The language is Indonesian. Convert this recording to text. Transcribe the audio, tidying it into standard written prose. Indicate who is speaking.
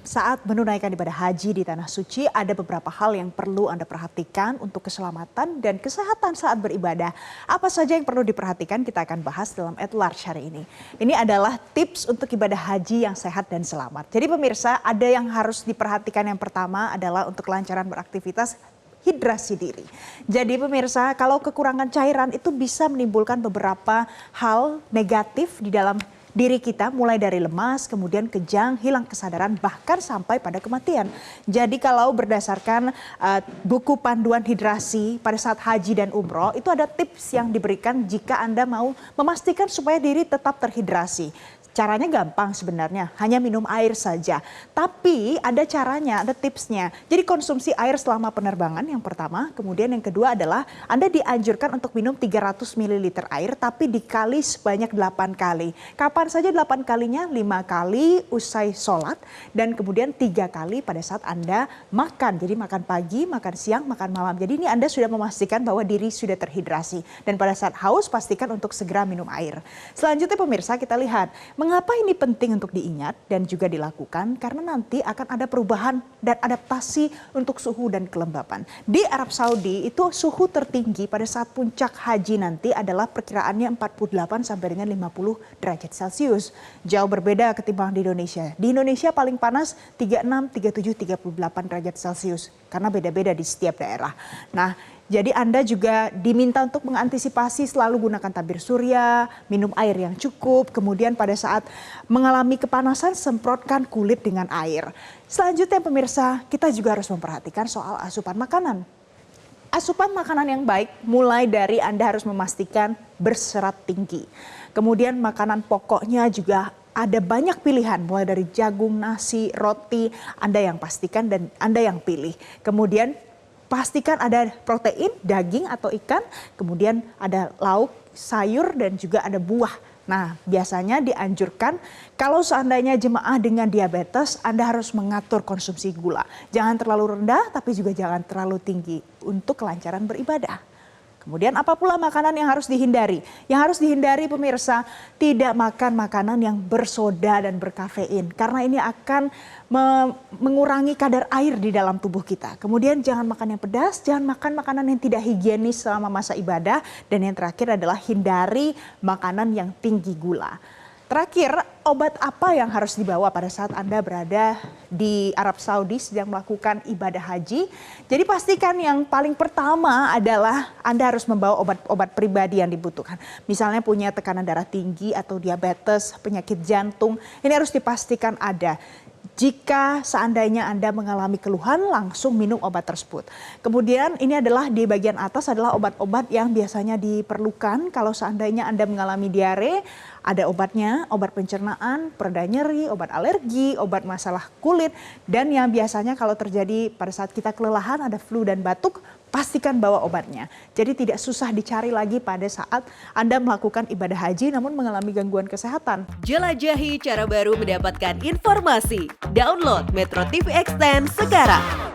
Speaker 1: Saat menunaikan ibadah haji di Tanah Suci, ada beberapa hal yang perlu Anda perhatikan untuk keselamatan dan kesehatan saat beribadah. Apa saja yang perlu diperhatikan kita akan bahas dalam At Large hari ini. Ini adalah tips untuk ibadah haji yang sehat dan selamat. Jadi pemirsa, ada yang harus diperhatikan. Yang pertama adalah untuk kelancaran beraktivitas, hidrasi diri. Jadi pemirsa, kalau kekurangan cairan itu bisa menimbulkan beberapa hal negatif di dalam diri kita, mulai dari lemas, kemudian kejang, hilang kesadaran, bahkan sampai pada kematian. Jadi kalau berdasarkan buku panduan hidrasi pada saat haji dan umroh, itu ada tips yang diberikan jika Anda mau memastikan supaya diri tetap terhidrasi. Caranya gampang sebenarnya, hanya minum air saja. Tapi ada caranya, ada tipsnya. Jadi konsumsi air selama penerbangan yang pertama. Kemudian yang kedua adalah Anda dianjurkan untuk minum 300 ml air tapi dikali sebanyak 8 kali. Kapan saja 8 kalinya? 5 kali usai sholat dan kemudian 3 kali pada saat Anda makan. Jadi makan pagi, makan siang, makan malam. Jadi ini Anda sudah memastikan bahwa diri sudah terhidrasi. Dan pada saat haus pastikan untuk segera minum air. Selanjutnya pemirsa, kita lihat mengapa ini penting untuk diingat dan juga dilakukan? Karena nanti akan ada perubahan dan adaptasi untuk suhu dan kelembapan. Di Arab Saudi itu suhu tertinggi pada saat puncak haji nanti adalah perkiraannya 48 sampai dengan 50 derajat Celcius. Jauh berbeda ketimbang di Indonesia. Di Indonesia paling panas 36, 37, 38 derajat Celcius. Karena beda-beda di setiap daerah. Nah, jadi Anda juga diminta untuk mengantisipasi selalu gunakan tabir surya, minum air yang cukup, kemudian pada saat mengalami kepanasan semprotkan kulit dengan air. Selanjutnya pemirsa, kita juga harus memperhatikan soal asupan makanan. Asupan makanan yang baik mulai dari Anda harus memastikan berserat tinggi. Kemudian makanan pokoknya juga ada banyak pilihan, mulai dari jagung, nasi, roti, Anda yang pastikan dan Anda yang pilih. Kemudian pastikan ada protein, daging atau ikan, kemudian ada lauk, sayur, dan juga ada buah. Nah, biasanya dianjurkan kalau seandainya jemaah dengan diabetes, Anda harus mengatur konsumsi gula. Jangan terlalu rendah, tapi juga jangan terlalu tinggi untuk kelancaran beribadah. Kemudian apa pula makanan yang harus dihindari? Yang harus dihindari pemirsa, tidak makan makanan yang bersoda dan berkafein. Karena ini akan mengurangi kadar air di dalam tubuh kita. Kemudian jangan makan yang pedas, jangan makan makanan yang tidak higienis selama masa ibadah. Dan yang terakhir adalah hindari makanan yang tinggi gula. Terakhir, obat apa yang harus dibawa pada saat Anda berada di Arab Saudi sedang melakukan ibadah haji? Jadi pastikan yang paling pertama adalah Anda harus membawa obat-obat pribadi yang dibutuhkan. Misalnya punya tekanan darah tinggi atau diabetes, penyakit jantung, ini harus dipastikan ada. Jika seandainya Anda mengalami keluhan, langsung minum obat tersebut. Kemudian ini adalah di bagian atas adalah obat-obat yang biasanya diperlukan kalau seandainya Anda mengalami diare. Ada obatnya, obat pencernaan, pereda nyeri, obat alergi, obat masalah kulit. Dan yang biasanya kalau terjadi pada saat kita kelelahan, ada flu dan batuk, pastikan bawa obatnya. Jadi tidak susah dicari lagi pada saat Anda melakukan ibadah haji namun mengalami gangguan kesehatan.
Speaker 2: Jelajahi cara baru mendapatkan informasi. Download Metro TV Extend sekarang.